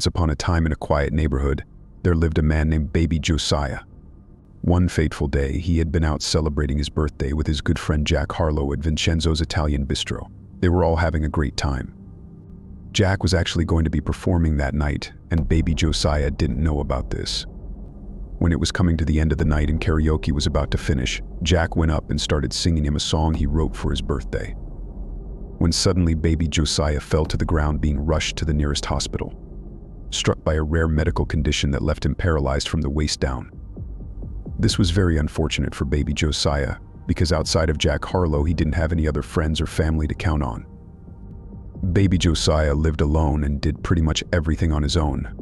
Once upon a time in a quiet neighborhood, there lived a man named Baby Josiah. One fateful day, he had been out celebrating his birthday with his good friend Jack Harlow at Vincenzo's Italian Bistro. They were all having a great time. Jack was actually going to be performing that night, and Baby Josiah didn't know about this. When it was coming to the end of the night and karaoke was about to finish, Jack went up and started singing him a song he wrote for his birthday. When suddenly Baby Josiah fell to the ground, being rushed to the nearest hospital, struck by a rare medical condition that left him paralyzed from the waist down. This was very unfortunate for Baby Josiah, because outside of Jack Harlow, he didn't have any other friends or family to count on. Baby Josiah lived alone and did pretty much everything on his own.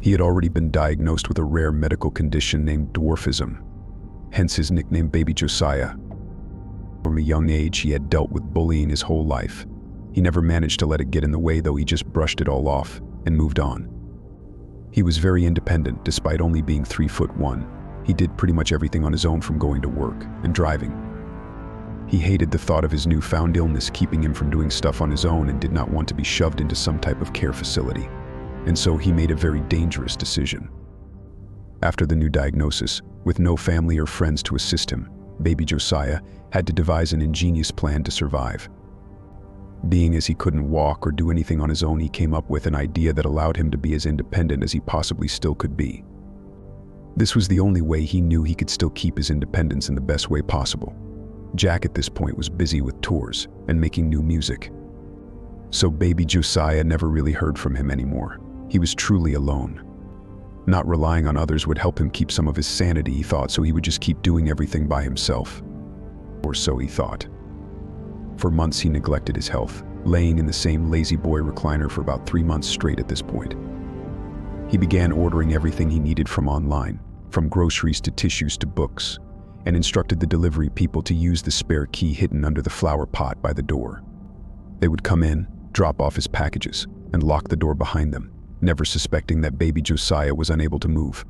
He had already been diagnosed with a rare medical condition named dwarfism, hence his nickname Baby Josiah. From a young age, he had dealt with bullying his whole life. He never managed to let it get in the way, though. He just brushed it all off and moved on. He was very independent, despite only being 3'1". He did pretty much everything on his own, from going to work and driving. He hated the thought of his newfound illness keeping him from doing stuff on his own and did not want to be shoved into some type of care facility. And so he made a very dangerous decision. After the new diagnosis, with no family or friends to assist him, Baby Josiah had to devise an ingenious plan to survive. Being as he couldn't walk or do anything on his own, he came up with an idea that allowed him to be as independent as he possibly still could be. This was the only way he knew he could still keep his independence in the best way possible. Jack at this point was busy with tours and making new music. So Baby Josiah never really heard from him anymore. He was truly alone. Not relying on others would help him keep some of his sanity, he thought, so he would just keep doing everything by himself. Or so he thought. For months he neglected his health, laying in the same lazy boy recliner for about 3 months straight at this point. He began ordering everything he needed from online, from groceries to tissues to books, and instructed the delivery people to use the spare key hidden under the flower pot by the door. They would come in, drop off his packages, and lock the door behind them, never suspecting that Baby Josiah was unable to move.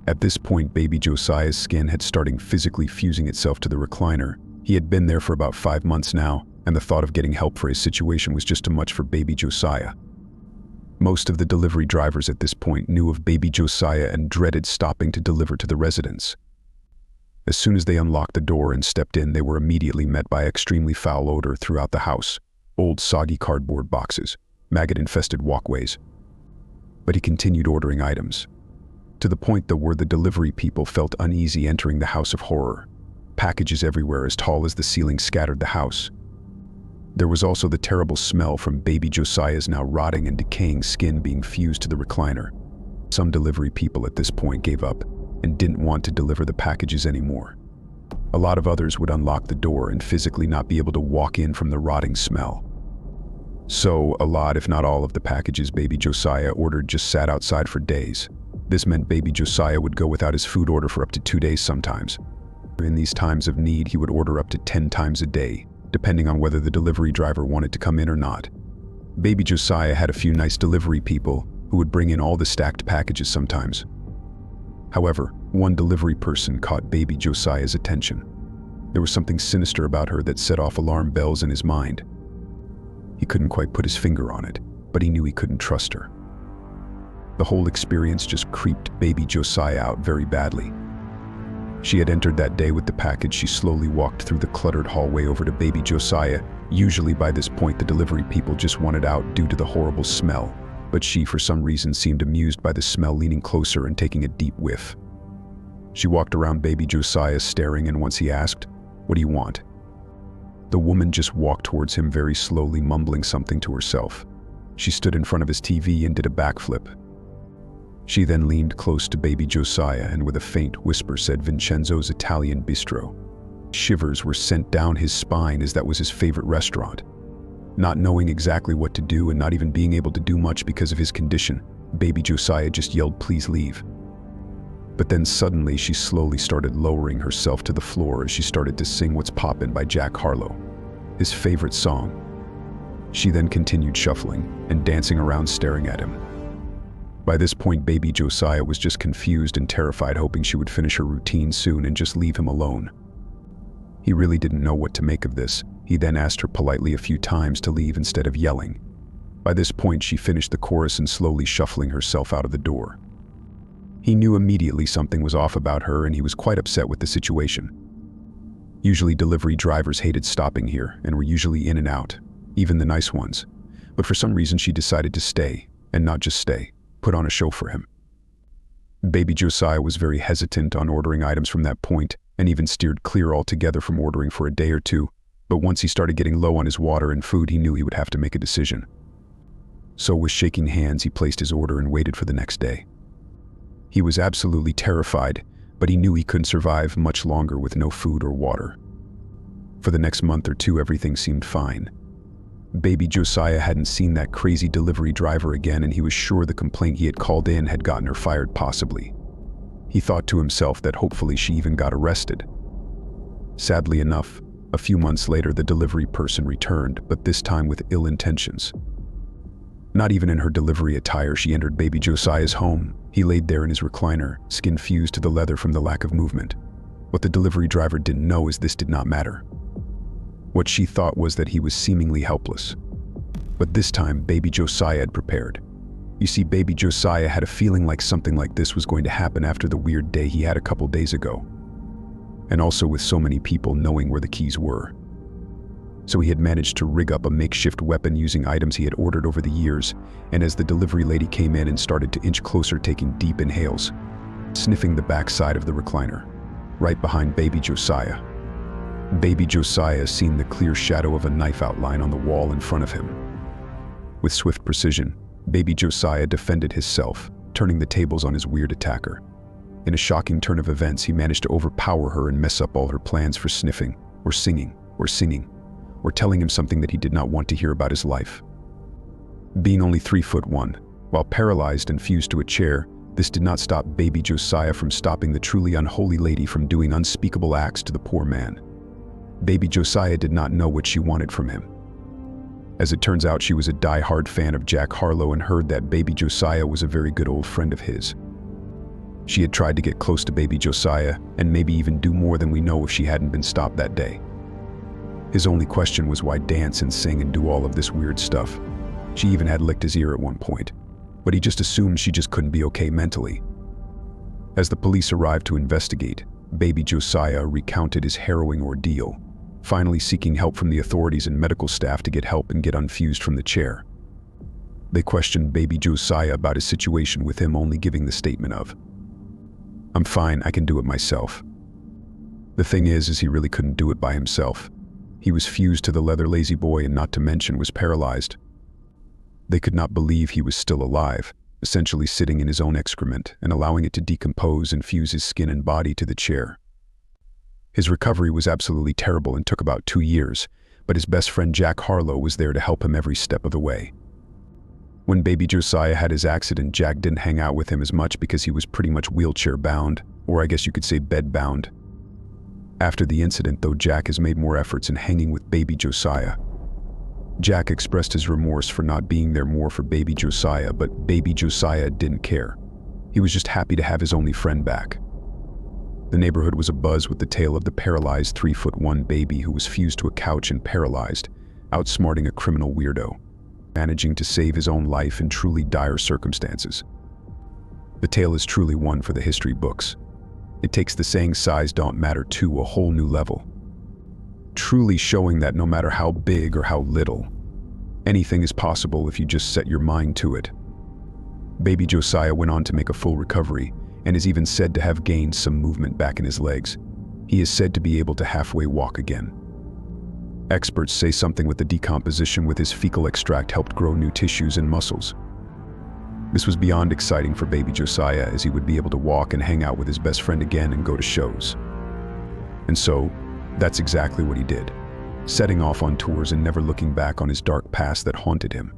At this point, Baby Josiah's skin had started physically fusing itself to the recliner. He had been there for about 5 months now, and the thought of getting help for his situation was just too much for Baby Josiah. Most of the delivery drivers at this point knew of Baby Josiah and dreaded stopping to deliver to the residents. As soon as they unlocked the door and stepped in, they were immediately met by extremely foul odor throughout the house: old soggy cardboard boxes, maggot-infested walkways. But he continued ordering items, to the point though where the delivery people felt uneasy entering the house of horror. Packages everywhere as tall as the ceiling scattered the house. There was also the terrible smell from Baby Josiah's now rotting and decaying skin being fused to the recliner. Some delivery people at this point gave up and didn't want to deliver the packages anymore. A lot of others would unlock the door and physically not be able to walk in from the rotting smell. So a lot, if not all, of the packages Baby Josiah ordered just sat outside for days. This meant Baby Josiah would go without his food order for up to 2 days sometimes. In these times of need, he would order up to 10 times a day, depending on whether the delivery driver wanted to come in or not. Baby Josiah had a few nice delivery people who would bring in all the stacked packages sometimes. However, one delivery person caught Baby Josiah's attention. There was something sinister about her that set off alarm bells in his mind. He couldn't quite put his finger on it, but he knew he couldn't trust her. The whole experience just creeped Baby Josiah out very badly. She had entered that day with the package. She slowly walked through the cluttered hallway over to Baby Josiah. Usually by this point the delivery people just wanted out due to the horrible smell, but she for some reason seemed amused by the smell, leaning closer and taking a deep whiff. She walked around Baby Josiah staring, and once he asked, "What do you want?" the woman just walked towards him very slowly, mumbling something to herself. She stood in front of his TV and did a backflip. She then leaned close to Baby Josiah and with a faint whisper said, "Vincenzo's Italian Bistro." Shivers were sent down his spine, as that was his favorite restaurant. Not knowing exactly what to do and not even being able to do much because of his condition, Baby Josiah just yelled, "Please leave." But then suddenly she slowly started lowering herself to the floor as she started to sing "What's Poppin' by Jack Harlow, his favorite song. She then continued shuffling and dancing around, staring at him. By this point, Baby Josiah was just confused and terrified, hoping she would finish her routine soon and just leave him alone. He really didn't know what to make of this. He then asked her politely a few times to leave instead of yelling. By this point, she finished the chorus and slowly shuffling herself out of the door. He knew immediately something was off about her, and he was quite upset with the situation. Usually delivery drivers hated stopping here and were usually in and out, even the nice ones. But for some reason she decided to stay, and not just stay, put on a show for him. Baby Josiah was very hesitant on ordering items from that point, and even steered clear altogether from ordering for a day or two, but once he started getting low on his water and food, he knew he would have to make a decision. So with shaking hands, he placed his order and waited for the next day. He was absolutely terrified, but he knew he couldn't survive much longer with no food or water. For the next month or two, everything seemed fine. Baby Josiah hadn't seen that crazy delivery driver again, and he was sure the complaint he had called in had gotten her fired possibly. He thought to himself that hopefully she even got arrested. Sadly enough, a few months later the delivery person returned, but this time with ill intentions. Not even in her delivery attire, she entered Baby Josiah's home. He laid there in his recliner, skin fused to the leather from the lack of movement. What the delivery driver didn't know is this did not matter. What she thought was that he was seemingly helpless. But this time, Baby Josiah had prepared. You see, Baby Josiah had a feeling like something like this was going to happen after the weird day he had a couple days ago. And also with so many people knowing where the keys were. So he had managed to rig up a makeshift weapon using items he had ordered over the years, and as the delivery lady came in and started to inch closer, taking deep inhales, sniffing the backside of the recliner, right behind Baby Josiah. Baby Josiah seen the clear shadow of a knife outline on the wall in front of him. With swift precision, Baby Josiah defended himself, turning the tables on his weird attacker. In a shocking turn of events, he managed to overpower her and mess up all her plans for sniffing, or singing, or telling him something that he did not want to hear about his life. Being only 3'1", while paralyzed and fused to a chair, this did not stop Baby Josiah from stopping the truly unholy lady from doing unspeakable acts to the poor man. Baby Josiah did not know what she wanted from him. As it turns out, she was a die-hard fan of Jack Harlow and heard that Baby Josiah was a very good old friend of his. She had tried to get close to Baby Josiah and maybe even do more than we know if she hadn't been stopped that day. His only question was why dance and sing and do all of this weird stuff. She even had licked his ear at one point, but he just assumed she just couldn't be okay mentally. As the police arrived to investigate, Baby Josiah recounted his harrowing ordeal, finally seeking help from the authorities and medical staff to get help and get unfused from the chair. They questioned Baby Josiah about his situation, with him only giving the statement of, "I'm fine, I can do it myself." The thing is he really couldn't do it by himself. He was fused to the leather lazy boy, and not to mention was paralyzed. They could not believe he was still alive, essentially sitting in his own excrement and allowing it to decompose and fuse his skin and body to the chair. His recovery was absolutely terrible and took about 2 years, but his best friend Jack Harlow was there to help him every step of the way. When Baby Josiah had his accident, Jack didn't hang out with him as much because he was pretty much wheelchair-bound, or I guess you could say bed-bound. After the incident, though, Jack has made more efforts in hanging with Baby Josiah. Jack expressed his remorse for not being there more for Baby Josiah, but Baby Josiah didn't care. He was just happy to have his only friend back. The neighborhood was abuzz with the tale of the paralyzed 3'1" baby who was fused to a couch and paralyzed, outsmarting a criminal weirdo, managing to save his own life in truly dire circumstances. The tale is truly one for the history books. It takes the saying "size don't matter" to a whole new level, truly showing that no matter how big or how little, anything is possible if you just set your mind to it. Baby Josiah went on to make a full recovery and is even said to have gained some movement back in his legs. He is said to be able to halfway walk again. Experts say something with the decomposition with his fecal extract helped grow new tissues and muscles. This was beyond exciting for Baby Josiah, as he would be able to walk and hang out with his best friend again and go to shows. And so, that's exactly what he did, setting off on tours and never looking back on his dark past that haunted him.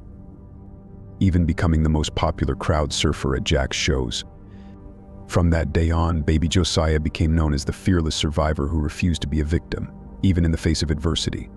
Even becoming the most popular crowd surfer at Jack's shows. From that day on, Baby Josiah became known as the fearless survivor who refused to be a victim, even in the face of adversity.